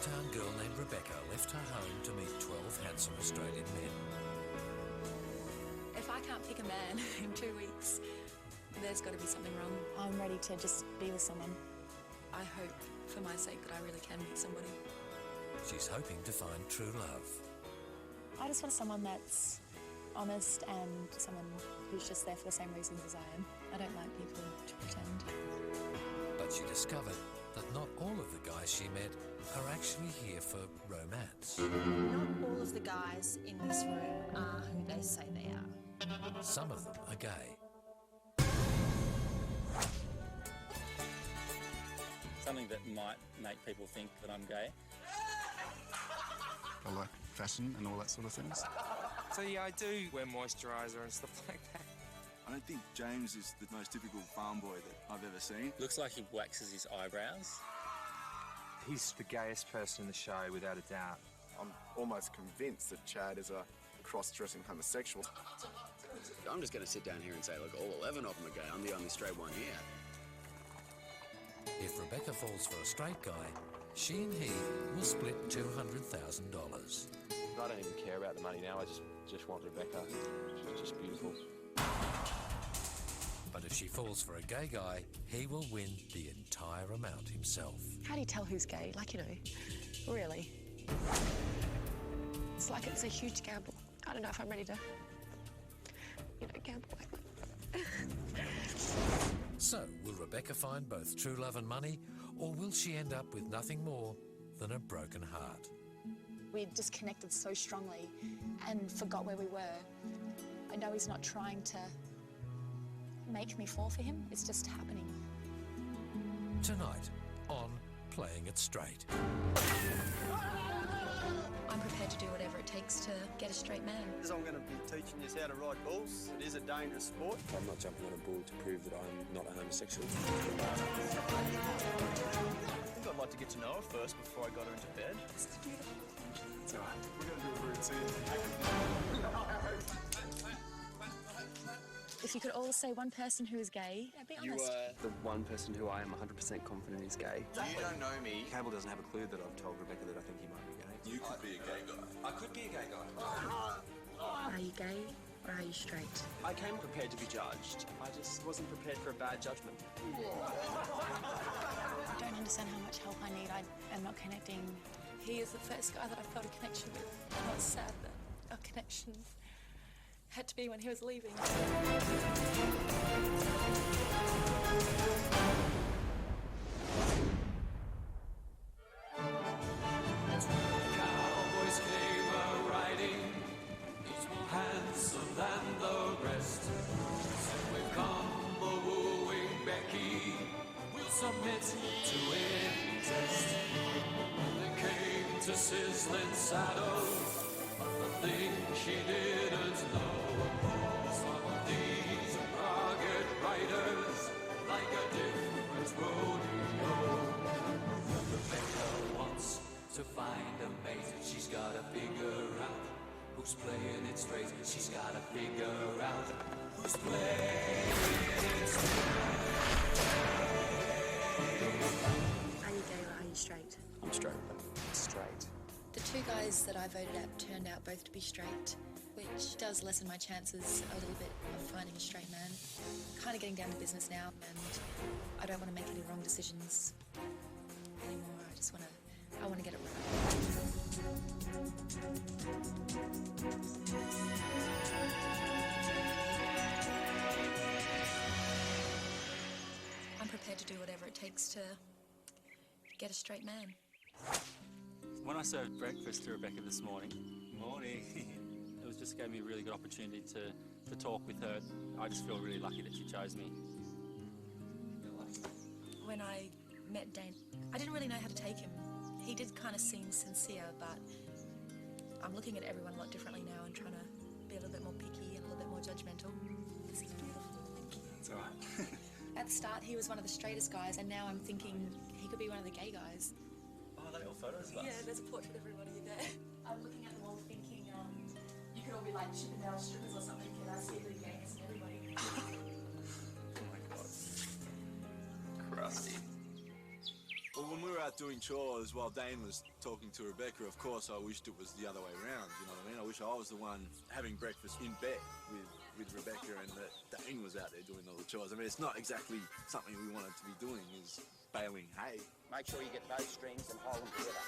town girl named Rebecca left her home to meet 12 handsome Australian men. If I can't pick a man in 2 weeks, there's got to be something wrong. I'm ready to just be with someone. I hope, for my sake, that I really can meet somebody. She's hoping to find true love. I just want someone that's honest and someone who's just there for the same reasons as I am. I don't like people to pretend. But she discovered that not all of the guys she met are actually here for romance. Not all of the guys in this room are who they say they are. Some of them are gay. Something that might make people think that I'm gay. I like fashion and all that sort of things. So yeah, I do wear moisturiser and stuff like that. I don't think James is the most typical farm boy that I've ever seen. Looks like he waxes his eyebrows. He's the gayest person in the show, without a doubt. I'm almost convinced that Chad is a cross-dressing homosexual. I'm just going to sit down here and say, look, all 11 of them are gay. I'm the only straight one here. If Rebecca falls for a straight guy, she and he will split $200,000. I don't even care about the money now. I just want Rebecca. She's just beautiful. But if she falls for a gay guy, he will win the entire amount himself. How do you tell who's gay? Like, really? It's like it's a huge gamble. I don't know if I'm ready to, gamble like that. So, will Rebecca find both true love and money, or will she end up with nothing more than a broken heart? We just connected so strongly and forgot where we were. I know he's not trying to make me fall for him. It's just happening. Tonight on Playing It Straight. I'm prepared to do whatever it takes to get a straight man. I'm going to be teaching you how to ride bulls. It is a dangerous sport. I'm not jumping on a bull to prove that I'm not a homosexual. I think I'd like to get to know her first before I got her into bed. It's all right. We're going to do a routine. If you could all say one person who is gay, be honest. You are the one person who I am 100% confident is gay. You don't know me. Cable doesn't have a clue that I've told Rebecca that I think he might be gay. You could be a gay guy. I could be a gay guy. Are you gay or are you straight? I came prepared to be judged. I just wasn't prepared for a bad judgment. I don't understand how much help I need. I am not connecting. He is the first guy that I felt a connection with. And I was sad that our connection had to be when he was leaving. Cowboys came a-riding, each more handsome than the rest. Said we've come a-wooing Becky, we'll submit to any test. They came to sizzling saddles, but the thing she didn't know, some of these rugged riders like a different rodeo. Rebecca wants to find a mate, she's gotta figure out who's playing it straight. She's gotta figure out who's playing it straight. Are you gay or are you straight? I'm straight. Straight. The two guys that I voted at turned out both to be straight, which does lessen my chances a little bit of finding a straight man. Kind of getting down to business now, and I don't want to make any wrong decisions anymore. I want to get it right. I'm prepared to do whatever it takes to get a straight man. When I served breakfast to Rebecca this morning, it was just gave me a really good opportunity to talk with her. I just feel really lucky that she chose me. When I met Dane, I didn't really know how to take him. He did kind of seem sincere, but I'm looking at everyone a lot differently now and trying to be a little bit more picky and a little bit more judgmental. Because he's beautiful. Thank you. It's all right. At the start, he was one of the straightest guys, and now I'm thinking he could be one of the gay guys. Oh, are they all photos of us? Yeah, there's a portrait of everybody there. I'm looking at them all thinking, you could all be like Chippendale strippers or something, and I see the gayness in everybody. Oh my God. Crusty. Well, when we were out doing chores while Dane was talking to Rebecca, of course I wished it was the other way around, you know what I mean? I wish I was the one having breakfast in bed with Rebecca and that Dane was out there doing all the chores. I mean, it's not exactly something we wanted to be doing, is baling hay. Make sure you get both strings and hold them together.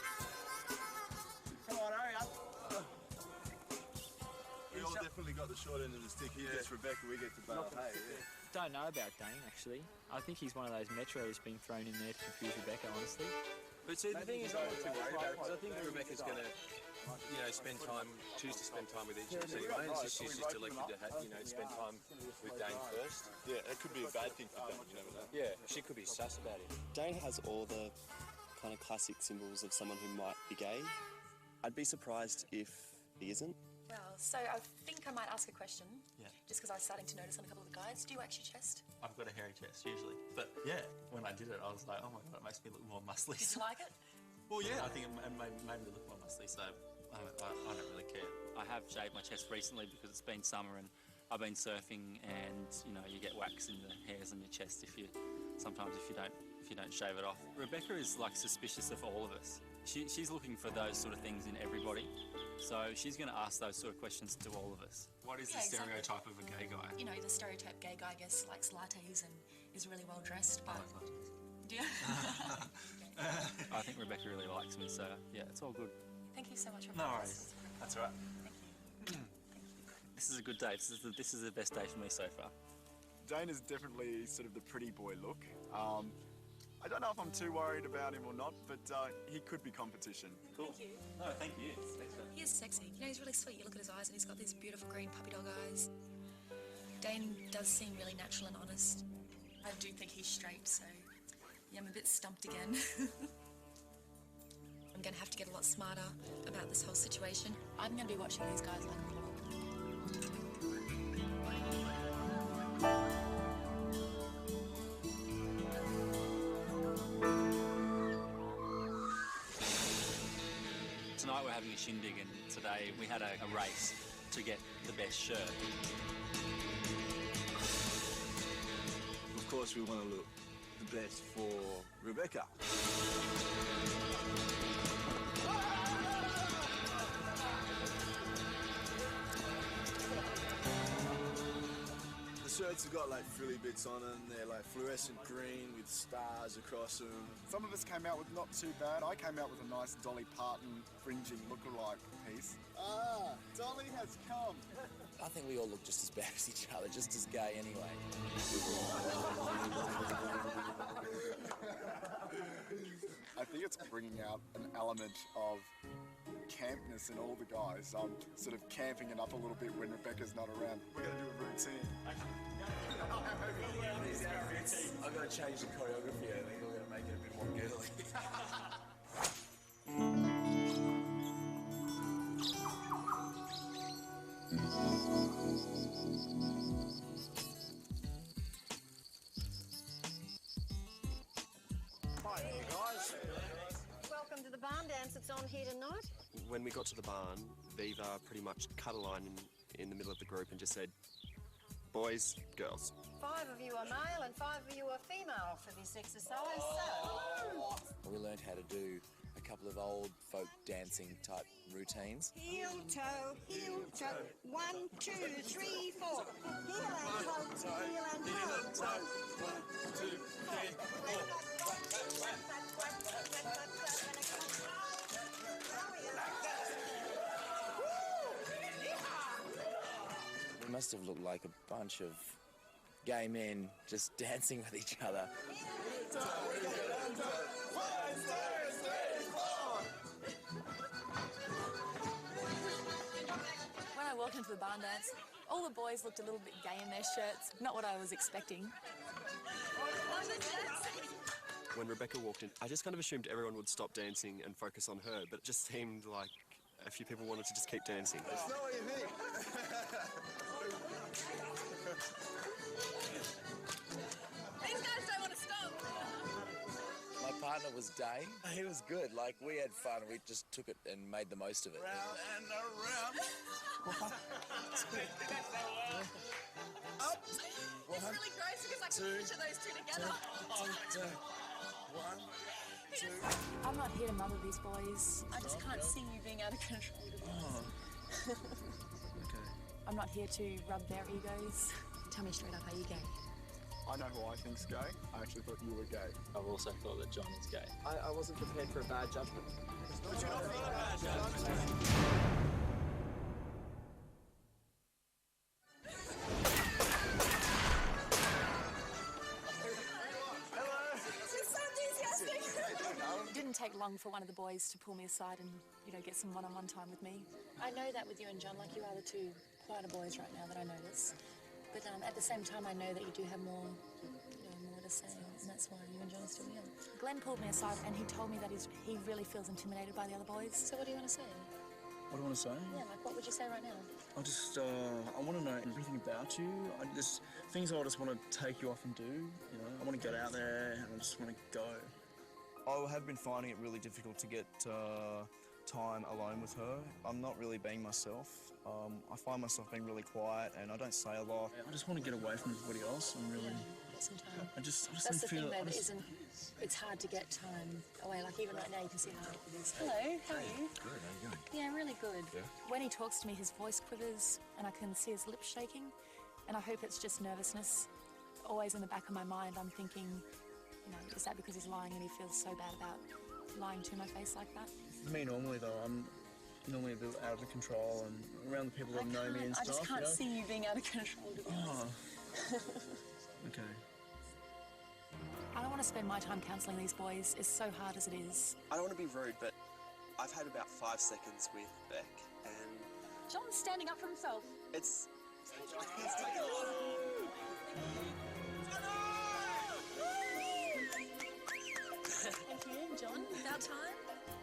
Come on, hurry up. We all definitely got the short end of the stick. He gets Rebecca, we get to bale hay, yeah. Don't know about Dane, actually. I think he's one of those metros being thrown in there to confuse Rebecca, honestly. But see, the thing is, I'm not too worried about it, because I think Rebecca's going to, you know, choose to spend time with each of us anyway, and she's just elected to, spend time with Dane first. Yeah, it could be a bad thing for Dane, you never know. Yeah, she could be sus about it. Dane has all the kind of classic symbols of someone who might be gay. I'd be surprised if he isn't. Well, so I think I might ask a question. Yeah. Just because I was starting to notice on a couple of the guys. Do you wax your chest? I've got a hairy chest usually, but yeah, when I did it, I was like, oh my god, it makes me look more muscly. Did you like it? Well, yeah, I think it made me look more muscly, so I don't really care. I have shaved my chest recently because it's been summer and I've been surfing, and you know you get wax in the hairs on your chest if you don't shave it off. Rebecca is like suspicious of all of us. She's looking for those sort of things in everybody, so she's going to ask those sort of questions to all of us. What is the stereotype of a gay guy? You know, the stereotype gay guy, I guess, likes lattes and is really well dressed, but... Do you? I think Rebecca really likes me, so yeah, it's all good. Thank you so much for No worries. That's all right. Thank you. This is a good day. This is the best day for me so far. Dane is definitely sort of the pretty boy look. I don't know if I'm too worried about him or not, but he could be competition. Cool. Thank you. No, thank you. He is sexy. You know, he's really sweet. You look at his eyes and he's got these beautiful green puppy dog eyes. Dane does seem really natural and honest. I do think he's straight, so yeah, I'm a bit stumped again. I'm going to have to get a lot smarter about this whole situation. I'm going to be watching these guys like a hawk. Tonight we're having a shindig, and today we had a race to get the best shirt. Of course we want to look the best for Rebecca. The shirts have got like frilly bits on them. They're like fluorescent green with stars across them. Some of us came out with not too bad. I came out with a nice Dolly Parton fringing lookalike piece. Ah, Dolly has come. I think we all look just as bad as each other, just as gay anyway. I think it's bringing out an element of campness in all the guys. I'm sort of camping it up a little bit when Rebecca's not around. We're going to do a routine. I've got to change the choreography. I think we're going to make it a bit more girly. Hi, guys. Welcome to the barn dance that's on here tonight. When we got to the barn, Viva pretty much cut a line in the middle of the group and just said, boys, girls. 5 of you are male and 5 of you are female for this exercise. So, We learned how to do a couple of old folk dancing type routines. heel toe, 1, 2, 3, 4. Heel and toe, heel and toe. 1, 2, 3, 4. We must have looked like a bunch of gay men just dancing with each other. When I walked into the barn dance, all the boys looked a little bit gay in their shirts. Not what I was expecting. When Rebecca walked in, I just kind of assumed everyone would stop dancing and focus on her, but it just seemed like a few people wanted to just keep dancing. It's not what you think. These guys don't want to stop. My partner was Dane. He was good. Like, we had fun. We just took it and made the most of it. Round and around. Up. It's really gross because I can picture those two together. 1, I'm not here to mother these boys. I just can't see you being out of control. Okay. I'm not here to rub their egos. Tell me straight up, are you gay? I know who I think's gay. I actually thought you were gay. I've also thought that John is gay. I wasn't prepared for a bad judgment. But you're not for a bad judgment. It didn't take long for one of the boys to pull me aside and, get some one-on-one time with me. I know that with you and John, like you are the two quieter boys right now that I notice. But at the same time, I know that you do have more, more to say, and that's why you and John are still young. Glenn pulled me aside and he told me that he really feels intimidated by the other boys. So what do you want to say? What do I want to say? Yeah, like what would you say right now? I want to know everything about you. There's things I just want to take you off and do, I want to get out there and I just want to go. I have been finding it really difficult to get time alone with her. I'm not really being myself. I find myself being really quiet and I don't say a lot. I just want to get away from everybody else and really... Get some time. I just That's don't the feel... thing, though, it's hard to get time away. Like, even right now, you can see how hard it is. Hello, how are you? Good, how are you going? Yeah, really good. Yeah? When he talks to me, his voice quivers and I can see his lips shaking. And I hope it's just nervousness. Always in the back of my mind, I'm thinking, is that because he's lying and he feels so bad about lying to my face like that? For me, normally, though, I'm normally a bit out of control and around the people that know me and stuff. I just can't see you being out of control, to be honest. Okay. I don't want to spend my time counselling these boys, as so hard as it is. I don't want to be rude, but I've had about 5 seconds with Beck, and John's standing up for himself. it's... Thank you, John. About time.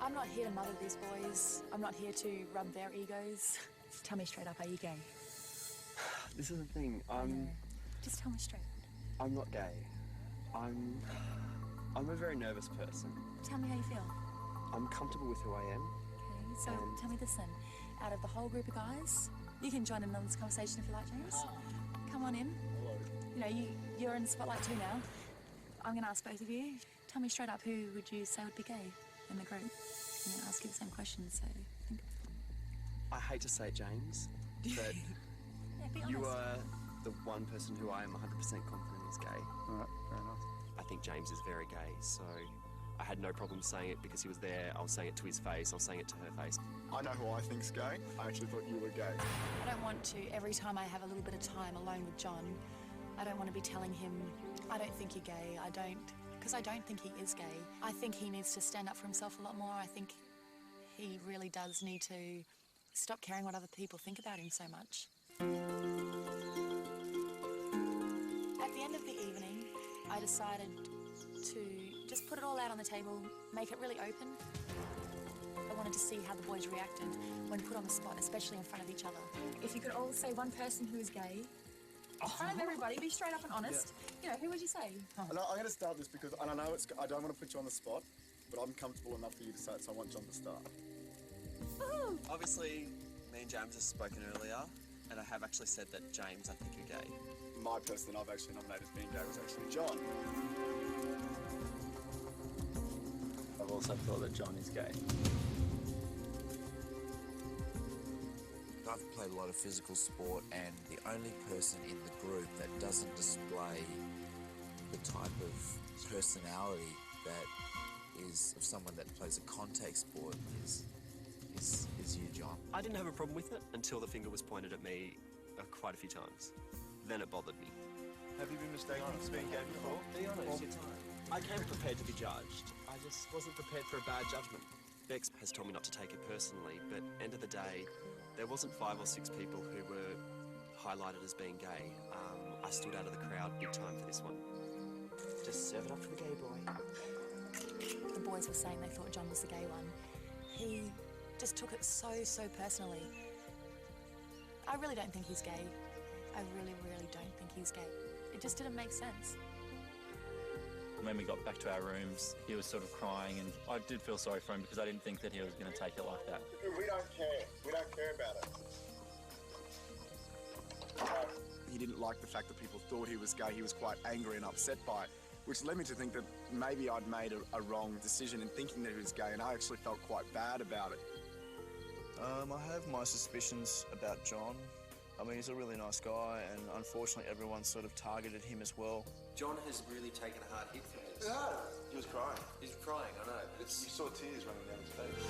I'm not here to mother these boys. I'm not here to rub their egos. Tell me straight up, are you gay? This is the thing, Just tell me straight. I'm not gay. I'm a very nervous person. Tell me how you feel. I'm comfortable with who I am. Okay, so tell me this then. Out of the whole group of guys, you can join in on this conversation if you like, James. Come on in. Hello. You're in the spotlight too now. I'm going to ask both of you. Tell me straight up, who would you say would be gay in the group? I'm going to ask you the same question, so think. I hate to say it, James, but Be honest. you are the one person who I am 100% confident is gay. All right, fair enough. I think James is very gay, so I had no problem saying it because he was there. I was saying it to his face, I was saying it to her face. I know who I think's gay. I actually thought you were gay. I don't want to, every time I have a little bit of time alone with John, I don't want to be telling him, I don't think you're gay, because I don't think he is gay. I think he needs to stand up for himself a lot more. I think he really does need to stop caring what other people think about him so much. At the end of the evening, I decided to just put it all out on the table, make it really open. I wanted to see how the boys reacted when put on the spot, especially in front of each other. If you could all say one person who is gay, in front of everybody, be straight up and honest. Who would you say? And I'm going to start this because, and I know I don't want to put you on the spot, but I'm comfortable enough for you to say it, so I want John to start. Obviously, me and James have spoken earlier, and I have actually said that James, I think you're gay. My person that I've actually nominated as being gay was actually John. I've also thought that John is gay. I've played a lot of physical sport, and the only person in the group that doesn't display the type of personality that is of someone that plays a contact sport is you, John. I didn't have a problem with it until the finger was pointed at me quite a few times. Then it bothered me. Have you been mistaken for being gay before? Be honest, I came prepared to be judged. I just wasn't prepared for a bad judgment. Bex has told me not to take it personally, but end of the day, there wasn't 5 or 6 people who were highlighted as being gay. I stood out of the crowd big time for this one. Just serve it up for the gay boy. The boys were saying they thought John was the gay one. He just took it so personally. I really don't think he's gay. I really don't think he's gay. It just didn't make sense. When we got back to our rooms, he was sort of crying, and I did feel sorry for him because I didn't think that he was going to take it like that. We don't care. We don't care about it. He didn't like the fact that people thought he was gay. He was quite angry and upset by it. which led me to think that maybe I'd made a wrong decision in thinking that he was gay, and I actually felt quite bad about it. I have my suspicions about John. I mean, he's a really nice guy, and unfortunately everyone sort of targeted him as well. John has really taken a hard hit from this. Yeah, he was crying. He's crying, I know. You saw tears running down his face.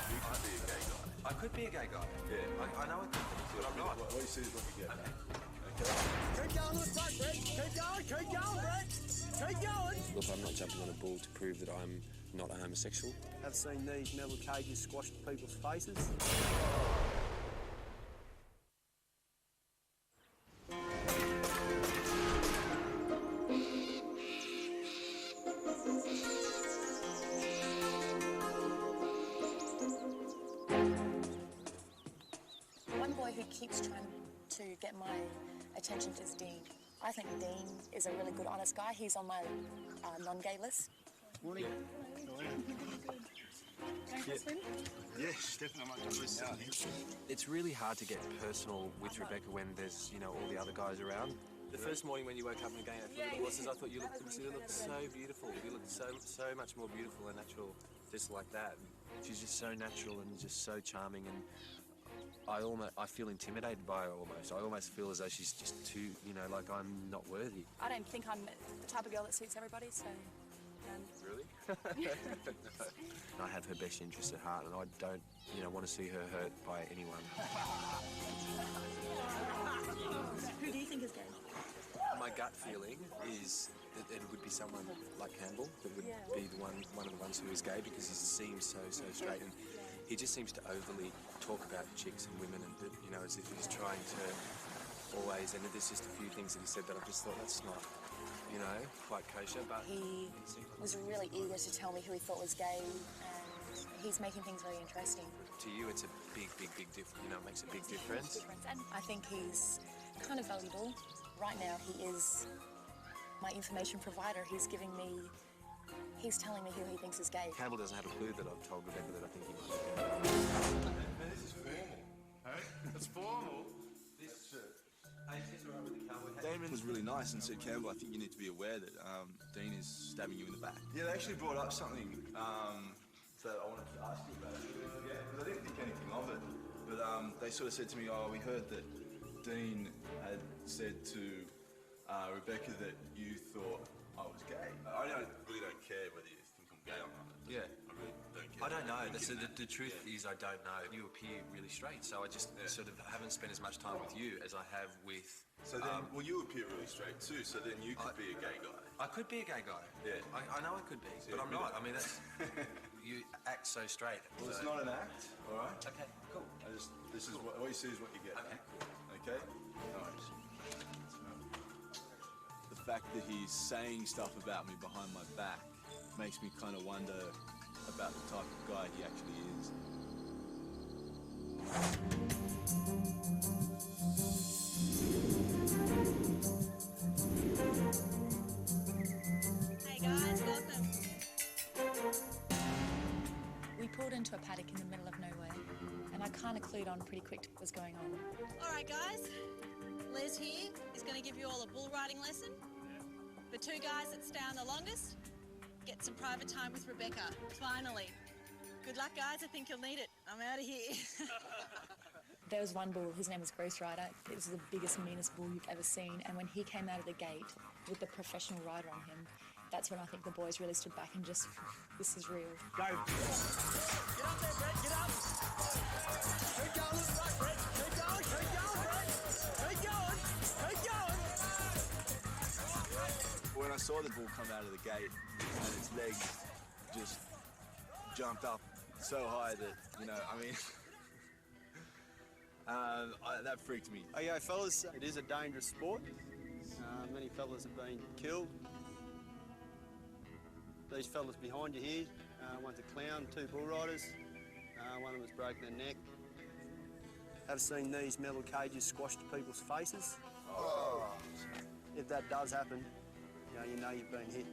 You could be a gay guy. I could be a gay guy. Yeah. I know I could be, but I'm not. What you see is what you get, Okay. Okay? Keep going, looks like Brett. Keep going, Brett. Keep going. Look, I'm not jumping on a bull to prove that I'm not a homosexual. Have seen these metal cages squashed people's faces. One boy who keeps trying to get my attention is Dean. I think Dean is a really good, honest guy. He's on my non-gay list. Morning. Yes, definitely. It's really hard to get personal with Rebecca when there's, you know, all the other guys around. The first morning when you woke up and again after the horses, I thought you looked so beautiful. You looked so much more beautiful and natural, just like that. She's just so natural and just so charming, and I feel intimidated by her almost. I almost feel as though she's just too, you know, like I'm not worthy. I don't think I'm the type of girl that suits everybody, so... Really? I have her best interests at heart, and I don't, you know, want to see her hurt by anyone. Who do you think is gay? My gut feeling is that it would be someone like Campbell that would be the one of the ones who is gay, because he seems so straight, and he just seems to overly talk about chicks and women, and you know, as if he's trying to always. And there's just a few things that he said that I just thought that's not, you know, quite kosher. But he was really eager to tell me who he thought was gay, and he's making things very interesting. To you, it's a big difference. You know, it makes a big difference. And I think he's kind of valuable. Right now, he is my information provider. He's telling me who he thinks is gay. Campbell doesn't have a clue that I've told Rebecca that I think he might be Man, this is formal. Hey? It's formal. Damon was really nice and said, Campbell, I think you need to be aware that Dean is stabbing you in the back. Yeah, they actually brought up something that I wanted to ask you about, because I didn't think anything of it. But they sort of said to me, oh, we heard that Dean had said to Rebecca that you thought I was gay. I really don't care whether you think I'm gay or not. Yeah. I really don't care. I don't know. The truth is I don't know. You appear really straight, so I just sort of haven't spent as much time with you as I have with... So then, well, you appear really straight too, so then you could be a gay guy. I could be a gay guy. Yeah. I know I could be, but I'm not. I mean, that's... You act so straight. Well, it's not an act, all right? Okay, cool. This is what you see is what you get. Okay, cool. Okay? Nice. The fact that he's saying stuff about me behind my back makes me kind of wonder about the type of guy he actually is. Hey guys, welcome. We pulled into a paddock in the middle of nowhere, and I kind of clued on pretty quick to what was going on. All right, guys. Les here is going to give you all a bull riding lesson. The two guys that stay on the longest get some private time with Rebecca. Finally. Good luck, guys. I think you'll need it. I'm out of here. There was one bull, his name was Ghost Rider. It was the biggest, meanest bull you've ever seen, and when he came out of the gate with the professional rider on him, that's when I think the boys really stood back and just, this is real. Go. Get up there, Brett. Get up. Keep going. Look right, Brett. Keep going. Keep going, Brett. Keep going. Keep going. When I saw the bull come out of the gate and its legs just jumped up so high that, you know, I mean, that freaked me. Okay, fellas, it is a dangerous sport. Many fellas have been killed. These fellas behind you here, one's a clown, two bull riders. One of them's broken their neck. Have seen these metal cages squashed to people's faces. Oh. If that does happen, you know you've been hit.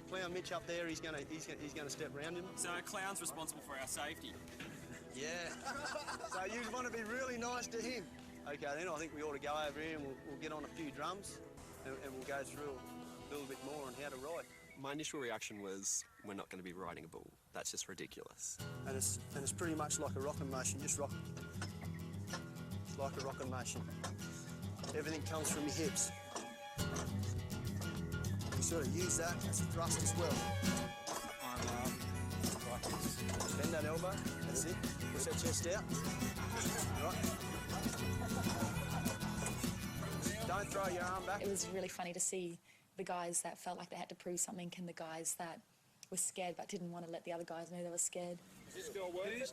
Clown Mitch up there, he's gonna step round him. So Clown's responsible for our safety. Yeah. So you want to be really nice to him. Okay, then I think we ought to go over here and we'll get on a few drums and we'll go through a little bit more on how to ride. My initial reaction was, we're not going to be riding a bull. That's just ridiculous. And it's pretty much like a rocking motion, just rock. It's like a rocking motion. Everything comes from your hips. You sort of use that as a thrust as well. Like this. Bend that elbow, that's it. Push that chest out. Right. Don't throw your arm back. It was really funny to see the guys that felt like they had to prove something and the guys that were scared but didn't want to let the other guys know they were scared. Is this girl working?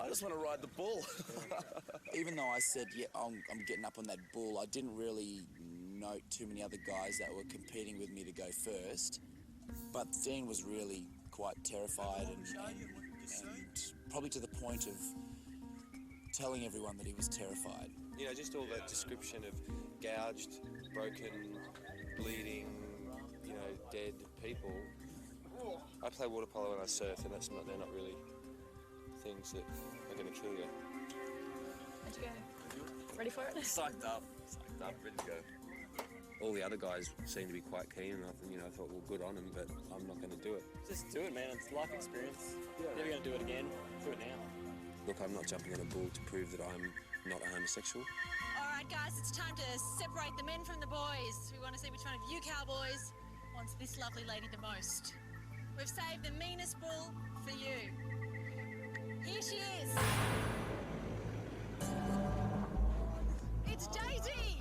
I just want to ride the bull. Even though I said, yeah, I'm getting up on that bull, I didn't really note too many other guys that were competing with me to go first. But Dean was really quite terrified and probably to the point of telling everyone that he was terrified. You know, just all that description of gouged, broken, bleeding, you know, dead people. I play water polo and I surf, and they're not really things that are going to kill you. How'd you go? Ready for it? Psyched up, ready to go. All the other guys seem to be quite keen, and I thought, well, good on them, but I'm not going to do it. Just do it, man. It's a life experience. You're never going to do it again. Do it now. Look, I'm not jumping on a bull to prove that I'm not a homosexual. All right, guys, it's time to separate the men from the boys. We want to see which one of you cowboys wants this lovely lady the most. We've saved the meanest bull for you. Here she is. It's Daisy!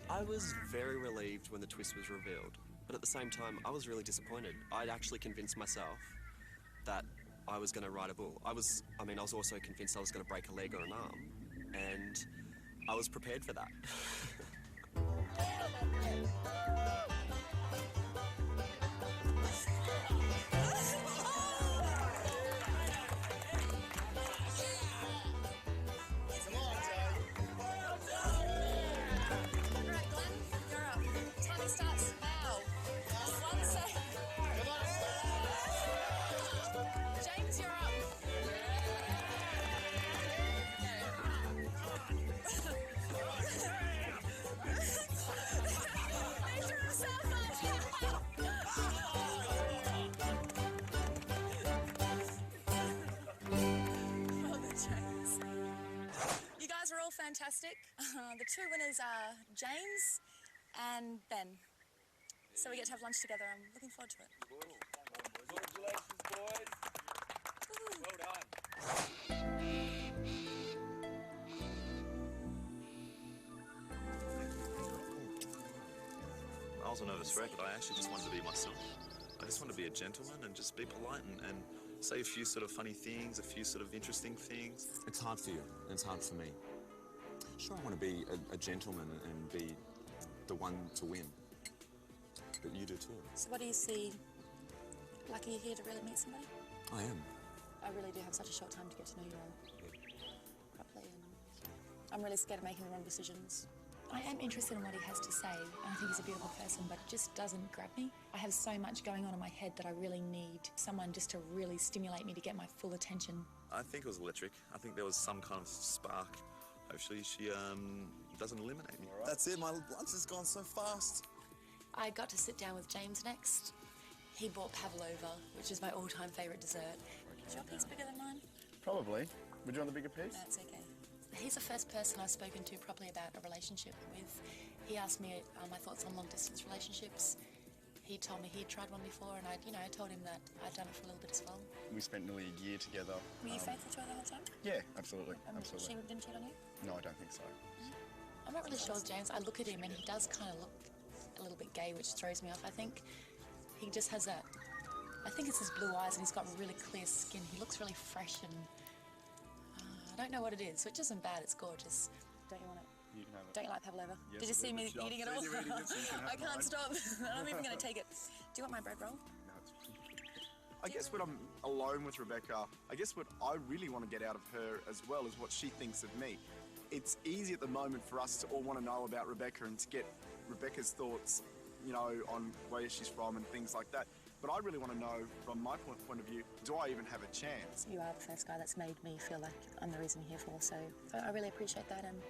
I was very relieved when the twist was revealed, but at the same time, I was really disappointed. I'd actually convinced myself that I was going to ride a bull. I was also convinced I was going to break a leg or an arm, and I was prepared for that. James, you're up. You guys are all fantastic. The two winners are James and Ben. So we get to have lunch together. I'm looking forward to it. Congratulations, boys. Well done. I was a nervous wreck, but I actually just wanted to be myself. I just wanted to be a gentleman and just be polite and say a few sort of funny things, a few sort of interesting things. It's hard for you, and it's hard for me. Sure, I want to be a gentleman and be the one to win. But you do too. So what do you see? Like, are you here to really meet somebody? I am. I really do have such a short time to get to know you all properly, and I'm really scared of making the wrong decisions. I am interested in what he has to say, and I think he's a beautiful person, but it just doesn't grab me. I have so much going on in my head that I really need someone just to really stimulate me to get my full attention. I think it was electric. I think there was some kind of spark. Hopefully she doesn't eliminate me. That's it, my lunch has gone so fast. I got to sit down with James next. He bought pavlova, which is my all-time favourite dessert. Is your piece bigger than mine? Probably. Would you want the bigger piece? That's okay. He's the first person I've spoken to properly about a relationship with. He asked me my thoughts on long-distance relationships. He told me he'd tried one before, and I told him that I'd done it for a little bit as well. We spent nearly a year together. Were you faithful to her the whole time? Yeah, absolutely, absolutely. She didn't cheat on you? No, I don't think so. I'm not really sure with James. I look at him and he does kind of look a little bit gay, which throws me off, I think. He just has that... I think it's his blue eyes and he's got really clear skin. He looks really fresh and... I don't know what it is, which isn't bad, it's gorgeous. Don't you want it? You can have it. Don't you like pavlova? Yes, Did you see me eating it all? You're eating it, so you can have I can't mine. stop. I'm even going to take it. Do you want my bread roll? I guess when I'm alone with Rebecca, I guess what I really want to get out of her as well is what she thinks of me. It's easy at the moment for us to all want to know about Rebecca and to get Rebecca's thoughts, you know, on where she's from and things like that. But I really want to know, from my point of view, do I even have a chance? You are the first guy that's made me feel like I'm the reason you're here for, so I really appreciate that, and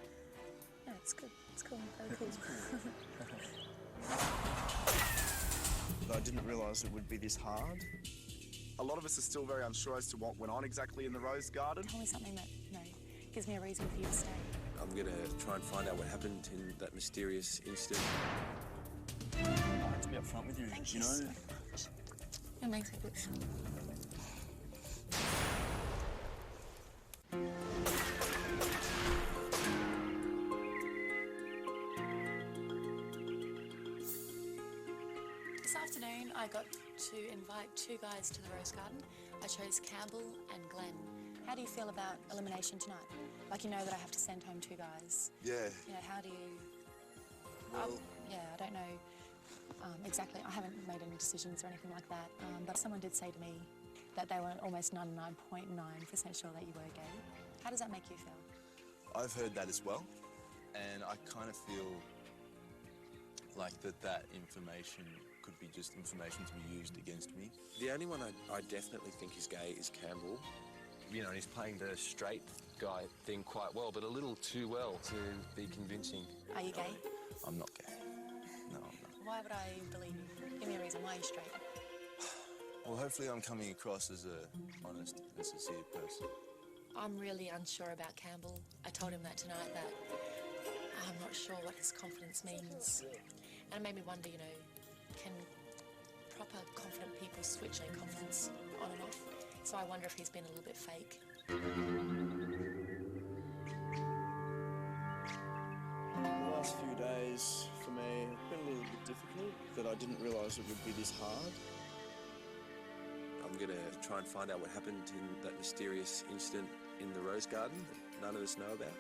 yeah, it's good. It's cool. Very cool. I didn't realise it would be this hard. A lot of us are still very unsure as to what went on exactly in the rose garden. Tell me something that, you know, gives me a reason for you to stay. I'm going to try and find out what happened in that mysterious incident. I have to be upfront with you, Thank you you know? so much. It makes it good. This afternoon, I got to invite 2 guys to the Rose Garden. I chose Campbell and Glenn. How do you feel about elimination tonight? Like, you know that I have to send home 2 guys. Yeah. You know, how do you... Well... yeah, I don't know exactly. I haven't made any decisions or anything like that. But someone did say to me that they were almost 99.9% sure that you were gay. How does that make you feel? I've heard that as well, and I kind of feel like that information could be just information to be used against me. The only one I definitely think is gay is Campbell. You know, he's playing the straight guy thing quite well, but a little too well to be convincing. Are you gay? I'm not gay. No, I'm not. Why would I believe you? Give me a reason. Why are you straight? Well, hopefully I'm coming across as a honest and sincere person. I'm really unsure about Campbell. I told him that tonight, that I'm not sure what his confidence means. And it made me wonder, you know, can proper confident people switch their confidence on and off? So I wonder if he's been a little bit fake. The last few days for me have been a little bit difficult, that I didn't realise it would be this hard. I'm going to try and find out what happened in that mysterious incident in the Rose Garden that none of us know about.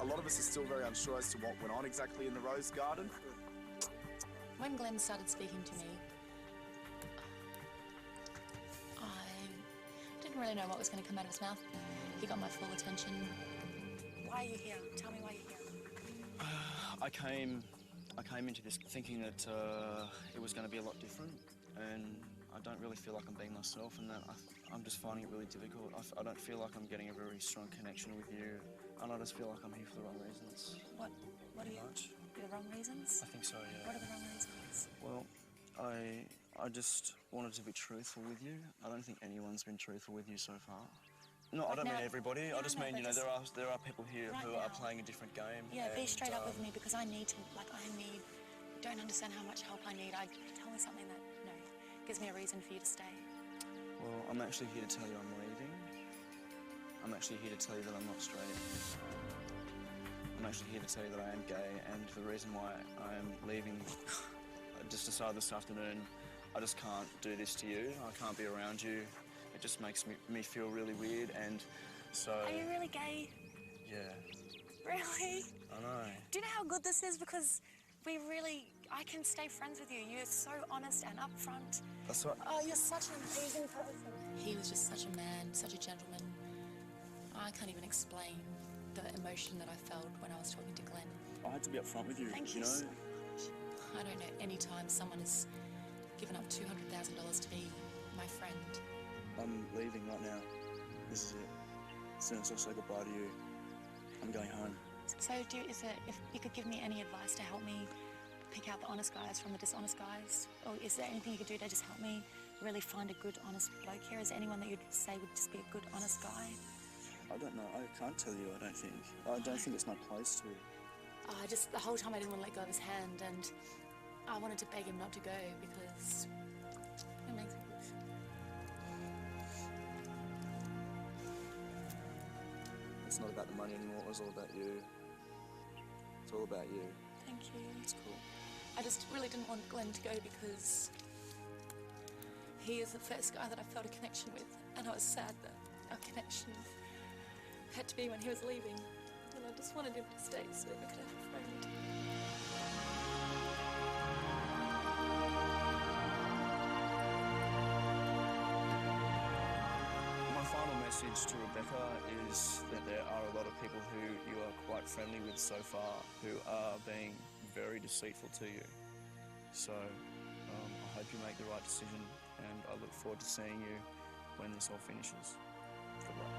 A lot of us are still very unsure as to what went on exactly in the rose garden. When Glenn started speaking to me, I didn't really know what was going to come out of his mouth. He got my full attention. Why are you here? Tell me why you're here. I came into this thinking that it was going to be a lot different, and I don't really feel like I'm being myself, and that I'm just finding it really difficult. I don't feel like I'm getting a very strong connection with you, and I just feel like I'm here for the wrong reasons. What are you? The wrong reasons? I think so, yeah. What are the wrong reasons? Well, I just wanted to be truthful with you. I don't think anyone's been truthful with you so far. No, I don't mean everybody. I just mean, you know, there are people here who are playing a different game. Yeah, be straight up with me, because I need to, don't understand how much help I need. Tell me something that, you know, gives me a reason for you to stay. Well, I'm actually here to tell you I'm leaving. I'm actually here to tell you that I'm not straight. I'm actually here to tell you that I am gay, and the reason why I am leaving, I just decided this afternoon, I just can't do this to you. I can't be around you. It just makes me feel really weird, and so... Are you really gay? Yeah. Really? I know. Do you know how good this is? Because I can stay friends with you. You're so honest and upfront. That's what... Oh, you're such an amazing person. He was just such a man, such a gentleman. I can't even explain the emotion that I felt when I was talking to Glenn. I had to be upfront with you, Thank you know? so much. I don't know any time someone has given up $200,000 to be my friend. I'm leaving right now. This is it. As soon as I say goodbye to you, I'm going home. So if you could give me any advice to help me pick out the honest guys from the dishonest guys, or is there anything you could do to just help me really find a good, honest bloke here? Is there anyone that you'd say would just be a good, honest guy? I don't know. I can't tell you, I don't think. I don't think it's my place to. The whole time I didn't want to let go of his hand, and I wanted to beg him not to go because it makes me wish. It's not about the money anymore. It was all about you. It's all about you. Thank you. It's cool. I just really didn't want Glenn to go because he is the first guy that I felt a connection with, and I was sad that our connection had to be when he was leaving, and I just wanted him to stay so we could have a friend. My final message to Rebecca is that there are a lot lot of people who you are quite friendly with so far who are being very deceitful to you. So I hope you make the right decision, and I look forward to seeing you when this all finishes. Good luck.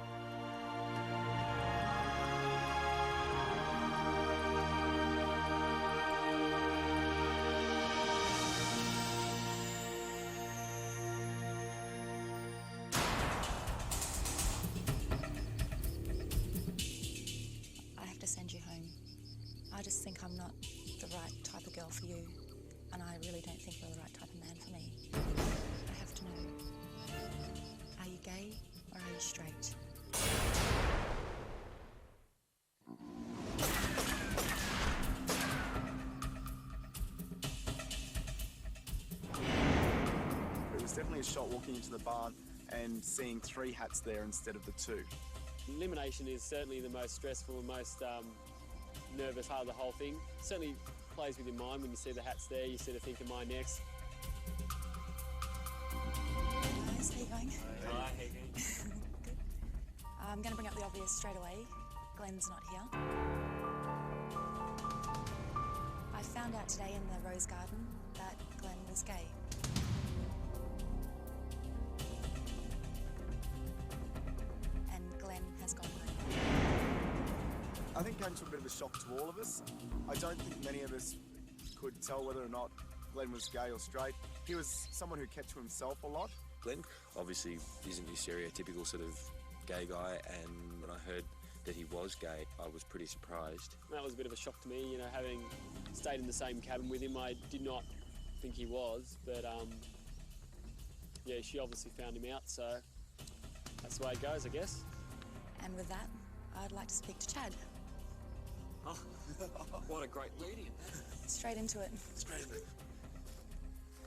I have to send you home. I just think I'm not the right type of girl for you, and I really don't think you're the right type of man for me. I have to know, are you gay or are you straight? It was definitely a shock walking into the barn and seeing 3 hats there instead of the 2. Elimination is certainly the most stressful and most nervous part of the whole thing. Certainly plays with your mind when you see the hats there. You sort of think, am I next? Guys, how you going? Hi, how you going? Good. I'm going to bring up the obvious straight away. Glenn's not here. I found out today in the Rose Garden that Glenn was gay. And Glenn has gone home. I think it came to a bit of a shock to all of us. I don't think many of us could tell whether or not Glenn was gay or straight. He was someone who kept to himself a lot. Glenn obviously isn't your stereotypical sort of gay guy, and when I heard that he was gay, I was pretty surprised. That was a bit of a shock to me, you know, having stayed in the same cabin with him. I did not think he was, but yeah, she obviously found him out, so that's the way it goes, I guess. And with that, I'd like to speak to Chad. Oh, what a great lead-in. Straight into it. Straight into it.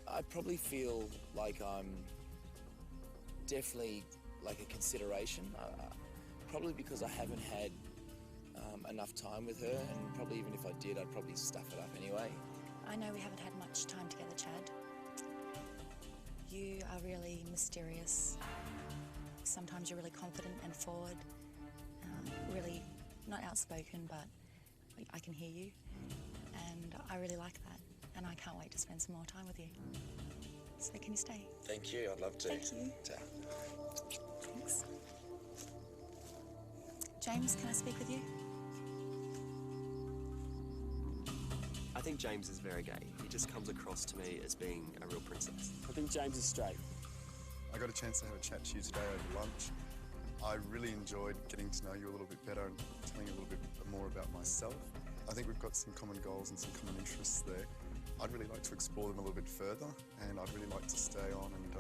I probably feel like I'm definitely like a consideration. Probably because I haven't had enough time with her, and probably even if I did, I'd probably stuff it up anyway. I know we haven't had much time together, Chad. You are really mysterious. Sometimes you're really confident and forward. Really not outspoken, but I can hear you. And I really like that. And I can't wait to spend some more time with you. So can you stay? Thank you, I'd love to. Thank you. Ta. Thanks. James, can I speak with you? I think James is very gay. He just comes across to me as being a real princess. I think James is straight. I got a chance to have a chat to you today over lunch. I really enjoyed getting to know you a little bit better and telling you a little bit more about myself. I think we've got some common goals and some common interests there. I'd really like to explore them a little bit further, and I'd really like to stay on and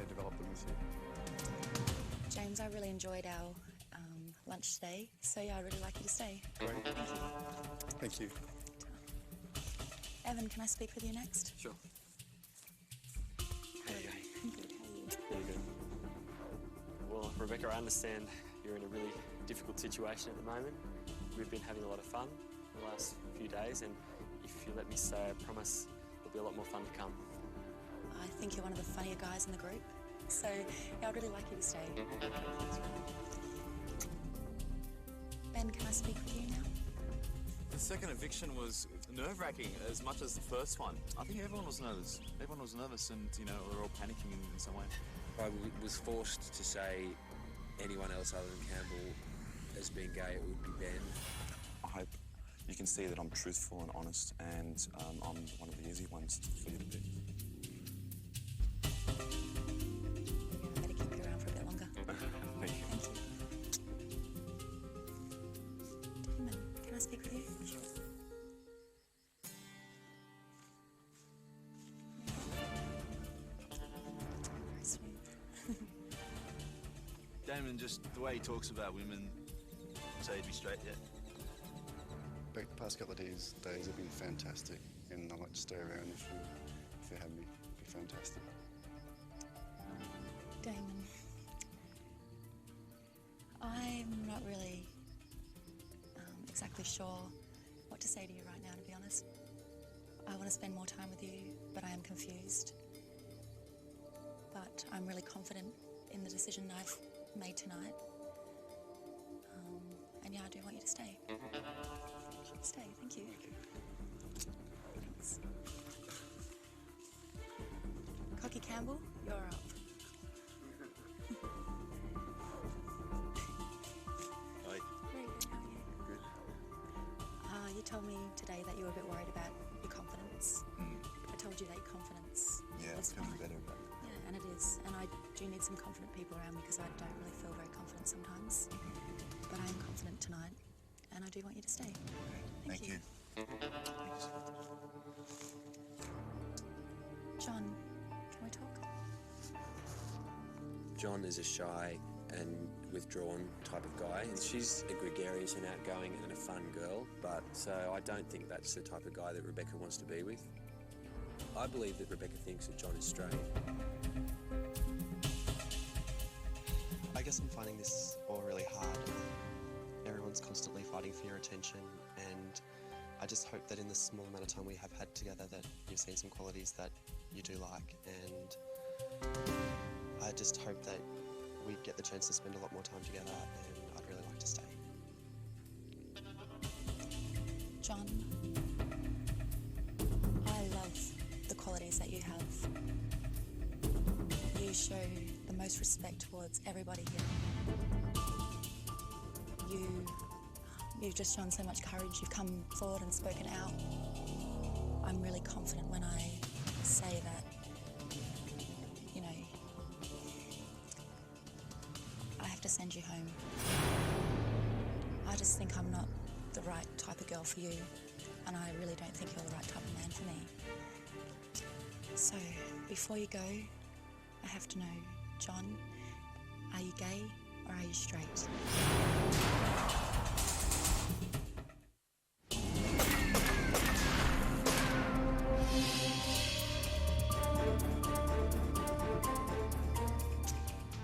develop them with you. James, I really enjoyed our lunch today, so yeah, I'd really like you to stay. Great. Thank you. Thank you. Evan, can I speak with you next? Sure. How are you going? Good, how are you? Really good. Well, Rebecca, I understand you're in a really difficult situation at the moment. We've been having a lot of fun the last few days, and if you let me say, I promise there'll be a lot more fun to come. I think you're one of the funnier guys in the group, so yeah, I'd really like you to stay. Ben, can I speak with you now? The second eviction was nerve-wracking as much as the first one. I think everyone was nervous. Everyone was nervous and, you know, we were all panicking in some way. I was forced to say anyone else other than Campbell as being gay, it would be Ben. I hope you can see that I'm truthful and honest, and I'm one of the easy ones for you to be. I better keep you around for a bit longer. Thank you. Thank you. Damon, can I speak with you? Sure. Very smooth. Damon, just the way he talks about women, say he'd be straight, yeah. The past couple of days have been fantastic, and I'd like to stay around if you have me. It'd be fantastic. Damon, I'm not really exactly sure what to say to you right now, to be honest. I want to spend more time with you, but I am confused. But I'm really confident in the decision I've made tonight. And yeah, do want you to stay. Stay, thank you. Thanks. Cocky Campbell, you're up. Hi. Very good, how are you? Good. You told me today that you were a bit worried about your confidence. I told you that your confidence Yeah, was it's feeling fine. better about it. Yeah, and it is. And I do need some confident people around me because I don't really feel very confident sometimes. But I am confident tonight, and I do want you to stay. Thank you. John, can we talk? John is a shy and withdrawn type of guy, and she's a gregarious and outgoing and a fun girl, but I don't think that's the type of guy that Rebecca wants to be with. I believe that Rebecca thinks that John is straight. I guess I'm finding this all really hard. Everyone's constantly fighting for your attention, and I just hope that in the small amount of time we have had together that you've seen some qualities that you do like, and I just hope that we get the chance to spend a lot more time together, and I'd really like to stay. John, I love the qualities that you have. You show the most respect towards everybody here. You've just shown so much courage. You've come forward and spoken out. I'm really confident when I say that, you know, I have to send you home. I just think I'm not the right type of girl for you, and I really don't think you're the right type of man for me. So, before you go, I have to know, John, are you gay or are you straight?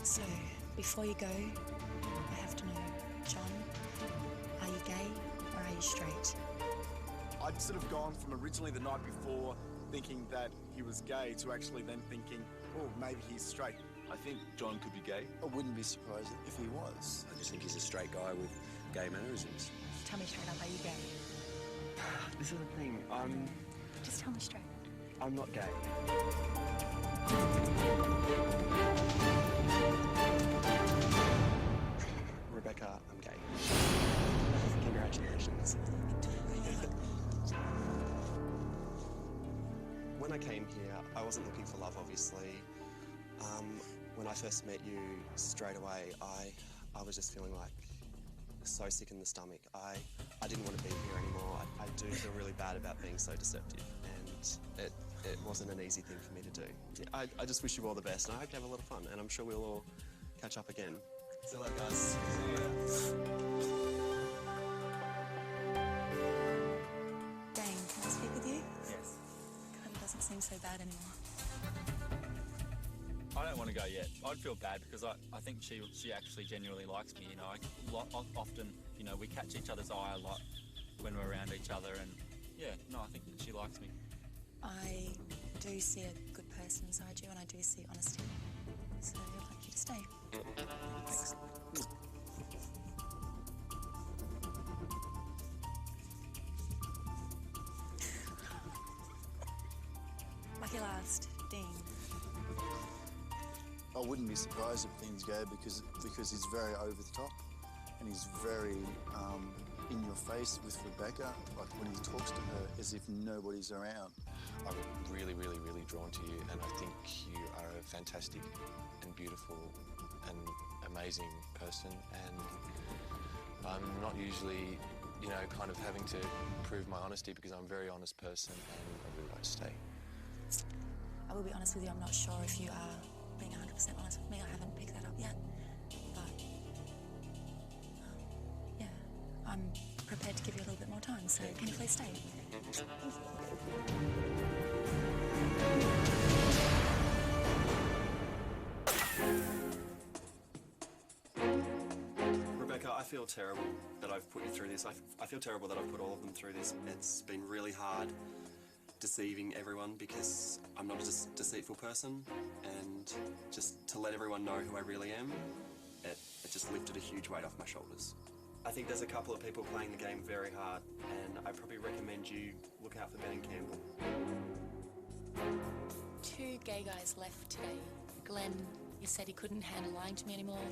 So, before you go, I have to know, John, are you gay or are you straight? I'd sort of gone from originally the night before thinking that he was gay to actually then thinking, oh, maybe he's straight. I think John could be gay. I wouldn't be surprised if he was. I just think he's a straight guy with gay mannerisms. Tell me straight up, are you gay? This is the thing, Just tell me straight. I'm not gay. Rebecca, I'm gay. Congratulations. When I came here, I wasn't looking for love, obviously. When I first met you, straight away, I was just feeling like so sick in the stomach. I didn't want to be here anymore. I do feel really bad about being so deceptive, and it wasn't an easy thing for me to do. I just wish you all the best, and I hope you have a lot of fun, and I'm sure we'll all catch up again. See you later, guys. Dane, can I speak with you? Yes. God, it doesn't seem so bad anymore. I don't want to go yet. I'd feel bad because I think she actually genuinely likes me. You know, often, you know, we catch each other's eye a lot when we're around each other, and yeah, no, I think that she likes me. I do see a good person inside you, and I do see honesty. So I'd like you to stay. Thanks. Lucky last, Dean. I wouldn't be surprised if things go because he's very over the top and he's very in your face with Rebecca, like when he talks to her as if nobody's around. I'm really, really, really drawn to you, and I think you are a fantastic and beautiful and amazing person, and I'm not usually, you know, kind of having to prove my honesty because I'm a very honest person and I'd really like to stay. I will be honest with you, I'm not sure if you are being 100% honest with me. I haven't picked that up yet. But, yeah, I'm prepared to give you a little bit more time, so can you please stay? Rebecca, I feel terrible that I've put you through this. I feel terrible that I've put all of them through this. It's been really hard deceiving everyone because I'm not a deceitful person, and just to let everyone know who I really am, it just lifted a huge weight off my shoulders. I think there's a couple of people playing the game very hard, and I probably recommend you look out for Ben and Campbell. 2 gay guys left today. Glenn, he said he couldn't handle lying to me anymore,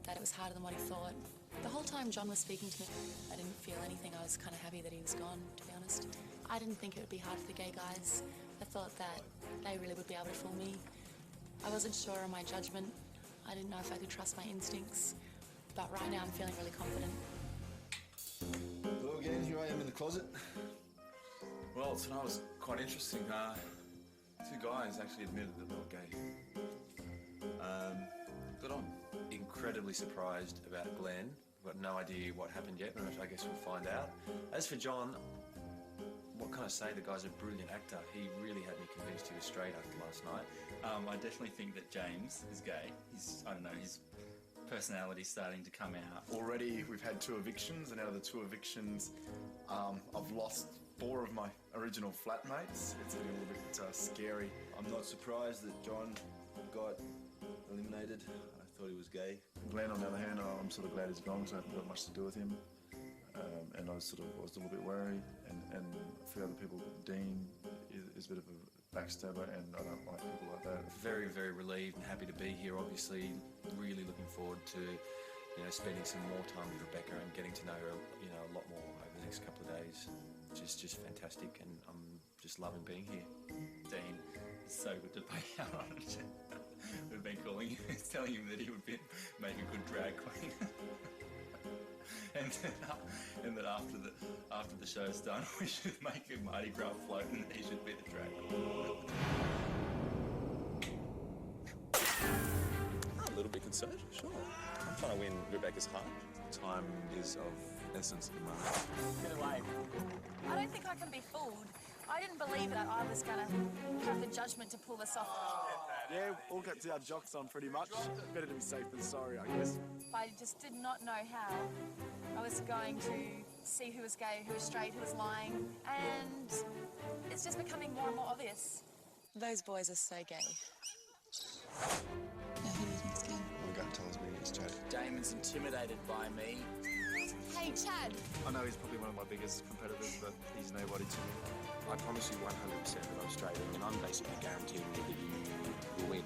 that it was harder than what he thought. The whole time John was speaking to me, I didn't feel anything. I was kind of happy that he was gone, to be honest. I didn't think it would be hard for the gay guys. I thought that they really would be able to fool me. I wasn't sure on my judgment. I didn't know if I could trust my instincts. But right now I'm feeling really confident. Hello again, here I am in the closet. Well, tonight was quite interesting. 2 guys actually admitted that they were gay. But I'm incredibly surprised about Glenn. I've got no idea what happened yet, but I guess we'll find out. As for John, what can I say? The guy's a brilliant actor. He really had me convinced he was straight after last night. I definitely think that James is gay. I don't know, his personality's starting to come out. Already we've had 2 evictions, and out of the 2 evictions, I've lost 4 of my original flatmates. It's getting a little bit scary. I'm not surprised that John got eliminated. I thought he was gay. Glenn, on the other hand, I'm sort of glad he's gone because I haven't got much to do with him. And I was a little bit wary, and a few other people. Dean is a bit of a backstabber, and I don't like people like that. Very, very relieved and happy to be here, obviously. Really looking forward to, spending some more time with Rebecca and getting to know her, a lot more over the next couple of days. Just fantastic, and I'm just loving being here. Dean, it's so good to be out on it. We've been telling him that he would make a good drag queen. and that after the show's done, we should make a Mardi Gras float and he should be the drag queen. I'm a little bit concerned, sure. I'm trying to win Rebecca's heart. Time is of essence at the moment. Get away. I don't think I can be fooled. I didn't believe that I was going to have the judgment to pull this off. Yeah, all got our jocks on pretty much. Better to be safe than sorry, I guess. I just did not know how I was going to see who was gay, who was straight, who was lying, and it's just becoming more and more obvious. Those boys are so gay. My gut tells me he's straight. Damon's intimidated by me. Hey, Chad. I know he's probably one of my biggest competitors, but he's nobody to me. I promise you 100% that I'm straight, and I'm basically guaranteeing you that you will win.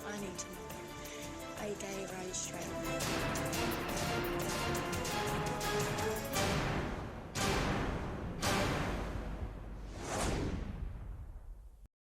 I need to know. Are you gay or are you straight?